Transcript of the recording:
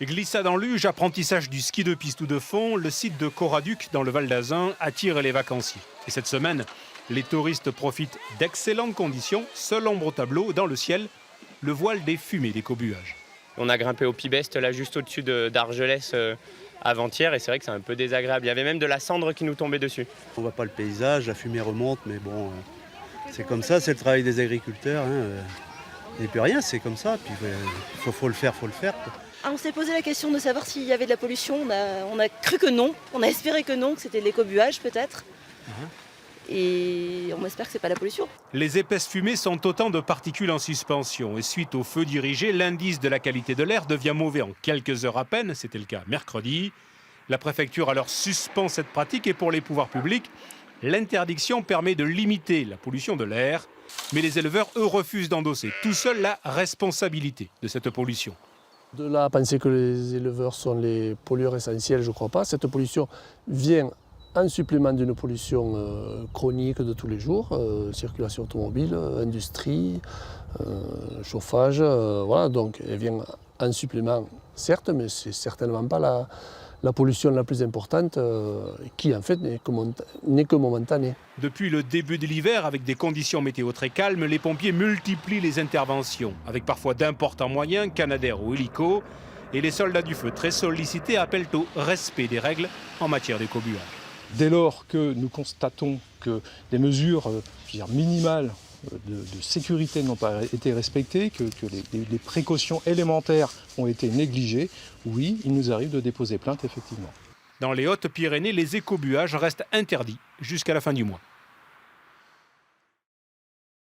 Glissade en luge, apprentissage du ski de piste ou de fond, le site de Coraduc dans le Val d'Azun attire les vacanciers. Et cette semaine, les touristes profitent d'excellentes conditions, seule ombre au tableau, dans le ciel, le voile des fumées des cobuages. On a grimpé au Pibest, là juste au-dessus d'Argelès avant-hier, et c'est vrai que c'est un peu désagréable. Il y avait même de la cendre qui nous tombait dessus. On voit pas le paysage, la fumée remonte, mais bon, c'est comme ça, c'est le travail des agriculteurs. Il n'y a plus rien, c'est comme ça, puis faut le faire, quoi. On s'est posé la question de savoir s'il y avait de la pollution. On a cru que non, on a espéré que non, que c'était de l'écobuage peut-être. Et on espère que ce n'est pas la pollution. Les épaisses fumées sont autant de particules en suspension. Et suite au feu dirigé, l'indice de la qualité de l'air devient mauvais en quelques heures à peine. C'était le cas mercredi. La préfecture alors suspend cette pratique et pour les pouvoirs publics, l'interdiction permet de limiter la pollution de l'air. Mais les éleveurs, eux, refusent d'endosser tout seuls la responsabilité de cette pollution. De là à penser que les éleveurs sont les pollueurs essentiels, je ne crois pas. Cette pollution vient en supplément d'une pollution chronique de tous les jours, circulation automobile, industrie, chauffage, voilà. Donc elle vient en supplément, certes, mais ce n'est certainement pas la pollution la plus importante, qui en fait n'est que momentanée. Depuis le début de l'hiver, avec des conditions météo très calmes, les pompiers multiplient les interventions, avec parfois d'importants moyens, Canadair ou hélico, et les soldats du feu très sollicités appellent au respect des règles en matière d'écobuage. Dès lors que nous constatons que des mesures minimales de sécurité n'ont pas été respectées, que les précautions élémentaires ont été négligées, oui, il nous arrive de déposer plainte, effectivement. Dans les Hautes-Pyrénées, les écobuages restent interdits jusqu'à la fin du mois.